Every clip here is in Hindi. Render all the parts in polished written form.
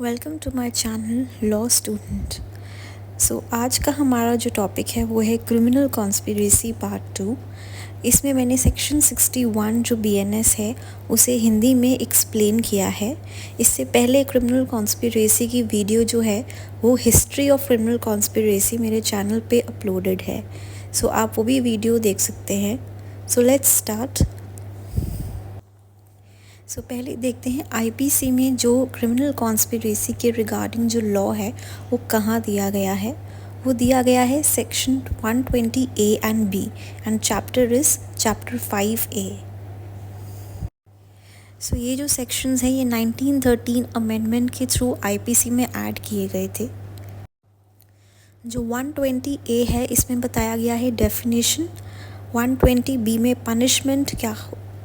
Welcome to my channel law student. आज का हमारा जो टॉपिक है वो है क्रिमिनल कॉन्स्पिरेसी पार्ट 2। इसमें मैंने सेक्शन 61 जो बीएनएस है उसे हिंदी में एक्सप्लेन किया है। इससे पहले क्रिमिनल कॉन्स्पिरेसी की वीडियो जो है वो हिस्ट्री ऑफ क्रिमिनल कॉन्स्पिरेसी मेरे चैनल पे अपलोडेड है। आप वो भी वीडियो देख सकते हैं। Let's start. पहले देखते हैं आईपीसी में जो क्रिमिनल कॉन्स्पिरेसी के रिगार्डिंग जो लॉ है वो कहाँ दिया गया है। वो दिया गया है section 120 A and B and chapter is chapter 5A। ये जो सेक्शंस हैं ये 1913 अमेंडमेंट के थ्रू आईपीसी में ऐड किए गए थे। जो 120 ए है इसमें बताया गया है डेफिनेशन, 120 बी में पनिशमेंट क्या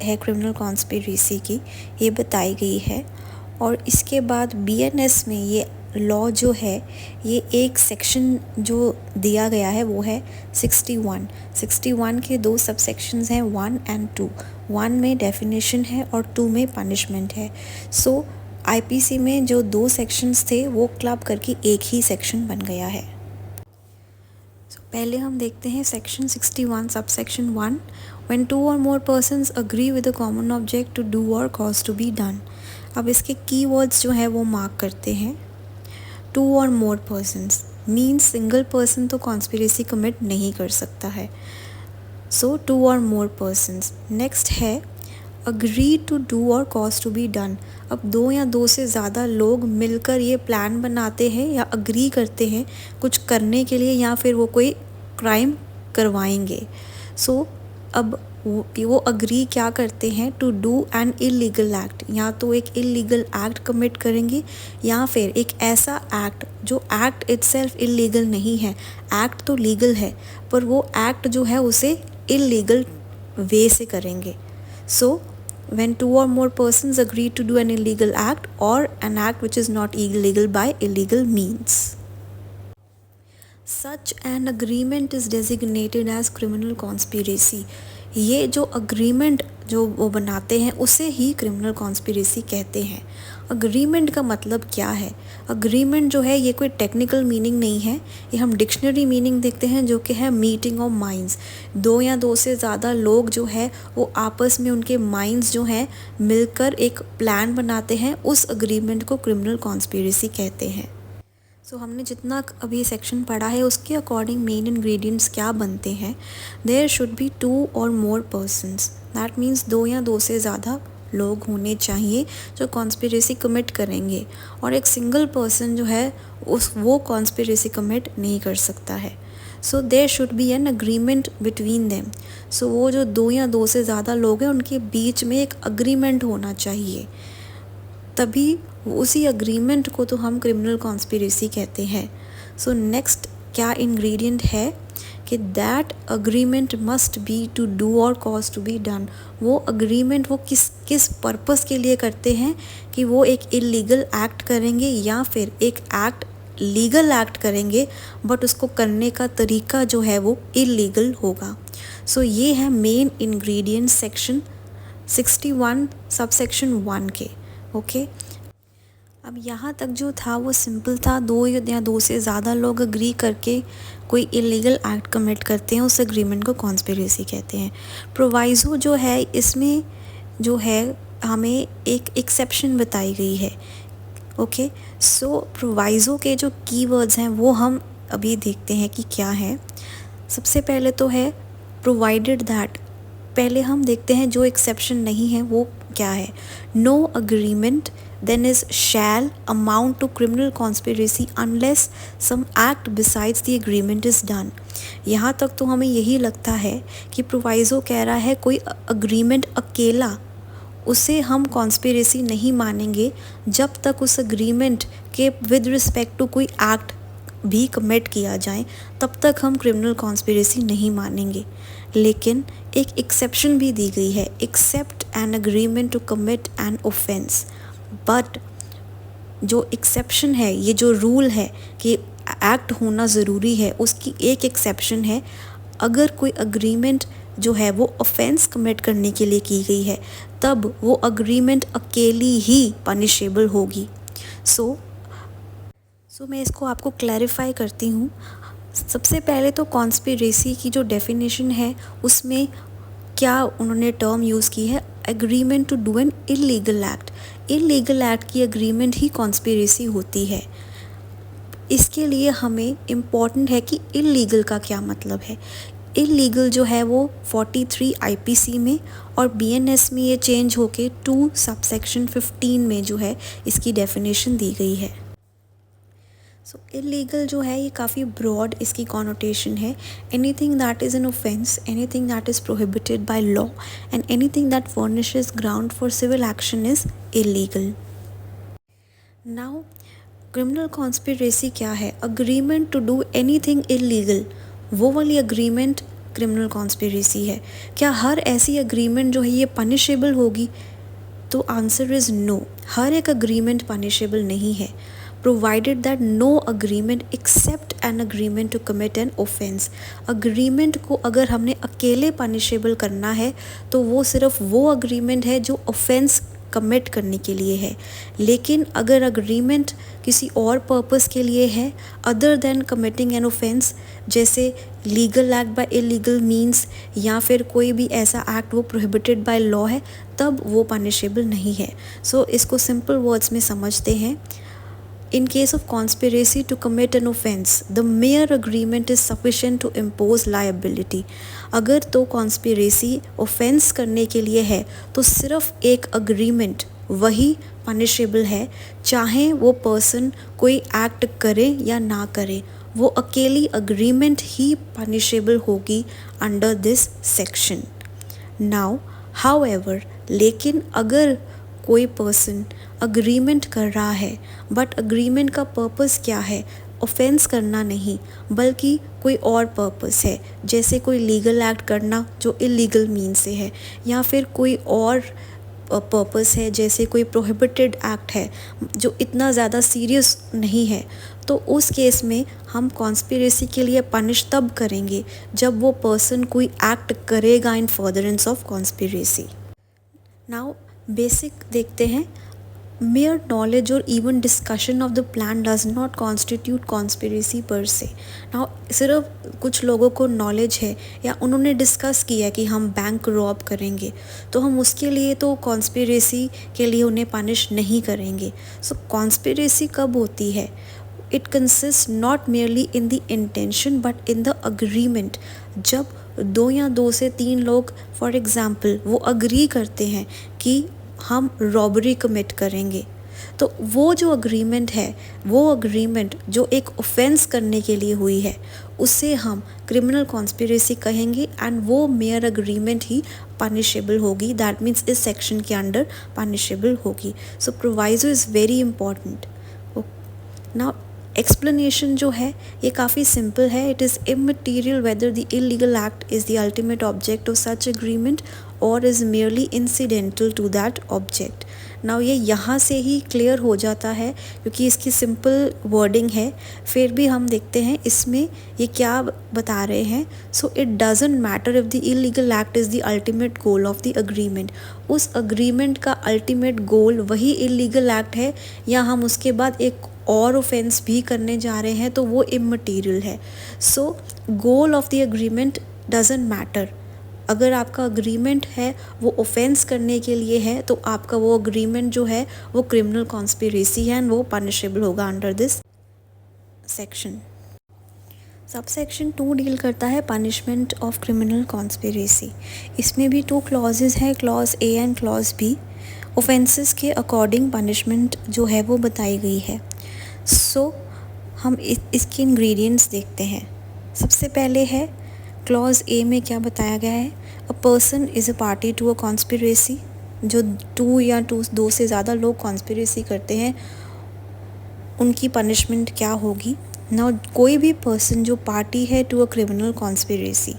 है क्रिमिनल कॉन्स्पिरेसी की ये बताई गई है। और इसके बाद बीएनएस में ये लॉ जो है ये एक सेक्शन जो दिया गया है वो है 61 के दो सब सेक्शंस हैं 1 एंड 2। 1 में डेफिनेशन है और 2 में पनिशमेंट है। आईपीसी में जो दो सेक्शंस थे वो क्लब करके एक ही सेक्शन बन गया है। पहले हम देखते हैं section 61 sub section 1। When two or more persons agree with a common object to do or cause to be done। अब इसके कीवर्ड्स जो है वो मार्क करते हैं। टू और मोर पर्सनस मीन्स सिंगल पर्सन तो कॉन्स्पिरेसी कमिट नहीं कर सकता है। टू और मोर पर्सनस। नेक्स्ट है अग्री टू डू और कॉज टू बी डन। अब दो या दो से ज़्यादा लोग मिलकर ये प्लान बनाते हैं या अग्री करते हैं कुछ करने के लिए या फिर वो कोई क्राइम करवाएंगे। अब वो अग्री क्या करते हैं to do an illegal act, या तो एक इलीगल एक्ट कमिट करेंगे या फिर एक ऐसा एक्ट जो एक्ट इटसेल्फ इलीगल नहीं है। एक्ट तो लीगल है पर वो एक्ट जो है उसे इलीगल वे से करेंगे। When two or more persons agree to do an illegal act or an act which is not illegal by illegal means, such an agreement is designated as criminal conspiracy। ये जो अग्रीमेंट जो वो बनाते हैं उसे ही क्रिमिनल कॉन्स्पिरेसी कहते हैं। अग्रीमेंट का मतलब क्या है? अग्रीमेंट जो है ये कोई टेक्निकल मीनिंग नहीं है, ये हम डिक्शनरी मीनिंग देखते हैं जो कि है मीटिंग ऑफ माइंड्स। दो या दो से ज़्यादा लोग जो है वो आपस में उनके माइंड्स जो हैं मिलकर एक प्लान बनाते हैं, उस अग्रीमेंट को क्रिमिनल कॉन्स्पिरेसी कहते हैं। हमने जितना अभी सेक्शन पढ़ा है उसके अकॉर्डिंग मेन इंग्रेडिएंट्स क्या बनते हैं। देयर शुड बी टू और मोर पर्सनस, दैट मीन्स दो या दो से ज़्यादा लोग होने चाहिए जो कॉन्स्पिरेसी कमिट करेंगे, और एक सिंगल पर्सन जो है वो कॉन्स्पिरेसी कमिट नहीं कर सकता है। There should be an agreement between them. वो जो दो या दो से ज़्यादा लोग हैं उनके बीच में एक अग्रीमेंट होना चाहिए, तभी उसी अग्रीमेंट को तो हम क्रिमिनल कॉन्स्पिरेसी कहते हैं। नेक्स्ट क्या इंग्रेडिएंट है कि that agreement must be to do और कॉज टू बी डन। वो अग्रीमेंट वो किस पर्पस के लिए करते हैं कि वो एक इलीगल एक्ट करेंगे या फिर एक एक्ट लीगल एक्ट करेंगे, बट उसको करने का तरीका जो है वो इलीगल होगा। ये है main ingredient section 61 sub section 1 के। ओके अब यहाँ तक जो था वो सिंपल था, दो या दो से ज़्यादा लोग अग्री करके कोई इलीगल एक्ट कमिट करते हैं, उस एग्रीमेंट को कॉन्स्पिरेसी कहते हैं। प्रोवाइज़ो जो है इसमें जो है हमें एक एक्सेप्शन बताई गई है। ओके प्रोवाइज़ो के जो कीवर्ड्स हैं वो हम अभी देखते हैं कि क्या है। सबसे पहले तो है प्रोवाइडेड दैट। पहले हम देखते हैं जो एक्सेप्शन नहीं है वो क्या है। No agreement then is shall amount to criminal conspiracy unless some act besides the agreement is done। यहाँ तक तो हमें यही लगता है कि प्रोवाइज़ो कह रहा है कोई अग्रीमेंट अकेला उसे हम कॉन्स्पिरेसी नहीं मानेंगे जब तक उस अग्रीमेंट के विद रिस्पेक्ट टू कोई एक्ट भी कमिट किया जाए, तब तक हम क्रिमिनल कॉन्स्पिरेसी नहीं मानेंगे। लेकिन एक एक्सेप्शन भी दी गई है, except an agreement to commit an offence. But जो एक्सेप्शन है, ये जो रूल है कि एक्ट होना ज़रूरी है, उसकी एक एक्सेप्शन है, अगर कोई अग्रीमेंट जो है वो ऑफेंस कमिट करने के लिए की गई है तब वो अग्रीमेंट अकेली ही पनिशेबल होगी। मैं इसको आपको क्लैरिफाई करती हूँ। सबसे पहले तो कॉन्स्पिरेसी की जो डेफिनेशन है उसमें क्या उन्होंने टर्म यूज़ की है, agreement to do an illegal act. Illegal act की एग्रीमेंट ही कॉन्स्पिरेसी होती है। इसके लिए हमें इम्पॉर्टेंट है कि इलीगल का क्या मतलब है। इलीगल जो है वो 43 आईपीसी में और बीएनएस में ये चेंज होके 2 सबसेक्शन 15 में जो है इसकी डेफिनेशन दी गई है। सो इलीगल जो है ये काफ़ी ब्रॉड इसकी कॉनोटेशन है। Anything that is an offence, anything that is prohibited by law and anything that furnishes ground for civil action is illegal. Now criminal conspiracy क्या है? Agreement to do anything illegal, वो वाली अग्रीमेंट क्रिमिनल कॉन्स्पिरेसी है। क्या हर ऐसी अग्रीमेंट जो है ये पनिशेबल होगी? तो आंसर इज़ नो, हर एक अग्रीमेंट पनिशेबल नहीं है। Provided that no agreement except an agreement to commit an offence. Agreement को अगर हमने अकेले पनिशेबल करना है तो वो सिर्फ वो अग्रीमेंट है जो ऑफेंस कमिट करने के लिए है। लेकिन अगर अग्रीमेंट किसी और पर्पस के लिए है other than committing an offence, जैसे legal act by illegal means या फिर कोई भी ऐसा एक्ट वो प्रोहिबिटेड बाय लॉ है, तब वो पनिशेबल नहीं है। सो इसको सिंपल वर्ड्स में समझते हैं। In case of conspiracy to commit an offense, the mere agreement is sufficient to impose liability. अगर तो conspiracy offense करने के लिए है तो सिर्फ एक agreement वही punishable है, चाहे वो person कोई act करे या ना करे, वो अकेली agreement ही punishable होगी under this section. Now, however, लेकिन अगर कोई पर्सन अग्रीमेंट कर रहा है बट अग्रीमेंट का पर्पस क्या है? ऑफेंस करना नहीं बल्कि कोई और पर्पस है, जैसे कोई लीगल एक्ट करना जो इलीगल मीन से है, या फिर कोई और पर्पस है जैसे कोई प्रोहिबिटेड एक्ट है जो इतना ज़्यादा सीरियस नहीं है, तो उस केस में हम कॉन्स्पिरेसी के लिए पनिश तब करेंगे जब वो पर्सन कोई एक्ट करेगा इन furtherance of conspiracy. Now basic देखते हैं। मेयर नॉलेज और even discussion of the plan does not constitute conspiracy पर से। नाउ सिर्फ कुछ लोगों को नॉलेज है या उन्होंने डिस्कस किया कि हम बैंक रॉब करेंगे, तो हम उसके लिए तो कॉन्स्पिरेसी के लिए उन्हें पनिश नहीं करेंगे। सो कॉन्स्पिरेसी कब होती है? It consist not merely in the intention but in the agreement. जब 2 या 2 से 3 लोग फॉर एग्ज़ाम्पल वो अग्री करते हैं कि हम रॉबरी कमिट करेंगे, तो वो जो अग्रीमेंट है वो अग्रीमेंट जो एक ऑफेंस करने के लिए हुई है उसे हम क्रिमिनल कॉन्स्पिरेसी कहेंगे एंड वो मेयर अग्रीमेंट ही पनिशेबल होगी। दैट मीन्स इस सेक्शन के अंडर पनिशेबल होगी। So proviso is very important. Now explanation जो है ये काफ़ी सिंपल है। It is immaterial whether the illegal act is the ultimate object of such agreement और is merely incidental to that object. Now ये यहाँ से ही क्लियर हो जाता है क्योंकि इसकी सिंपल वर्डिंग है। फिर भी हम देखते हैं इसमें ये क्या बता रहे हैं। So it doesn't matter if the illegal act is the ultimate goal of the agreement. उस अग्रीमेंट का अल्टीमेट गोल वही इलीगल एक्ट है या हम उसके बाद एक और ऑफेंस भी करने जा रहे हैं तो वो इमटेरियल है। So goal of the agreement doesn't matter. अगर आपका अग्रीमेंट है वो ऑफेंस करने के लिए है तो आपका वो अग्रीमेंट जो है वो क्रिमिनल कॉन्स्पिरेसी है एंड वो पनिशेबल होगा under this section. Subsection 2 deal करता है पनिशमेंट ऑफ क्रिमिनल कॉन्स्पिरेसी। इसमें भी 2 क्लॉजेज हैं, clause A and clause B. Offences के अकॉर्डिंग पनिशमेंट जो है वो बताई गई है। सो हम इसके इंग्रेडिएंट्स देखते हैं। सबसे पहले है क्लॉज ए में क्या बताया गया है? A person is a party to a conspiracy. जो 2 या 2 से ज़्यादा लोग कॉन्स्पिरेसी करते हैं उनकी पनिशमेंट क्या होगी? ना कोई भी पर्सन जो पार्टी है to a criminal conspiracy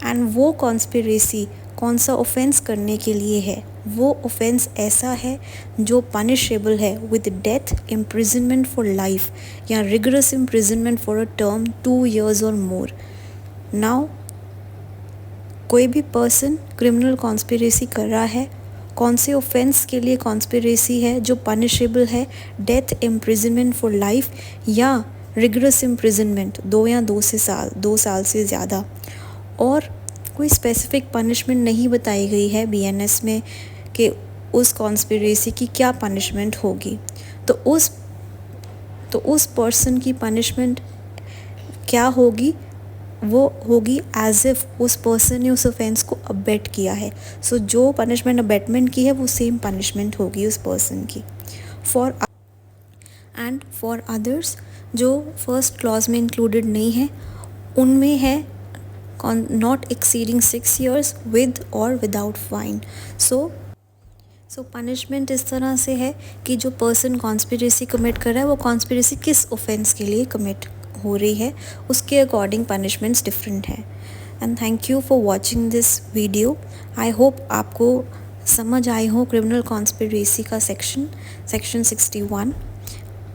and वो कॉन्स्पिरेसी कौन सा ऑफेंस करने के लिए है, वो ऑफेंस ऐसा है जो पनिशेबल है with death, imprisonment for life या rigorous imprisonment for a term 2 years और मोर। नाउ कोई भी पर्सन क्रिमिनल कॉन्स्पिरेसी कर रहा है कौन से ऑफेंस के लिए कॉन्स्पिरेसी है जो पनिशेबल है, डेथ, इम्प्रिजनमेंट फॉर लाइफ या रिगरस इम्प्रिजनमेंट 2 साल से ज़्यादा। और कोई स्पेसिफिक पनिशमेंट नहीं बताई गई है बीएनएस में कि उस कॉन्स्पिरेसी की क्या पनिशमेंट होगी। तो उस पर्सन की पनिशमेंट क्या होगी, वो होगी एज इफ़ उस पर्सन ने उस ऑफेंस को अबेट किया है। सो जो पनिशमेंट अबेटमेंट की है वो सेम पनिशमेंट होगी उस पर्सन की। फॉर अदर्स जो फर्स्ट क्लॉज में इंक्लूडेड नहीं है, उनमें है नॉट एक्सीडिंग 6 years विद और विदाउट फाइन। सो पनिशमेंट इस तरह से है कि जो पर्सन कॉन्स्पिरेसी कमिट कर रहा है वो कॉन्स्पिरेसी किस ऑफेंस के लिए कमिट हो रही है, उसके अकॉर्डिंग पनिशमेंट्स डिफरेंट है। And thank you for watching this video. I hope आपको समझ आई हो क्रिमिनल कॉन्स्पिरेसी का सेक्शन 61।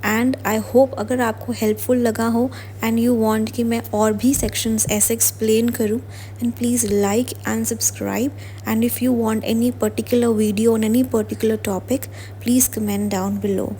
एंड आई होप अगर आपको हेल्पफुल लगा हो एंड यू वांट कि मैं और भी सेक्शंस ऐसे एक्सप्लेन करूं, and please like and subscribe. And if you want any particular video on any particular topic, please comment down below.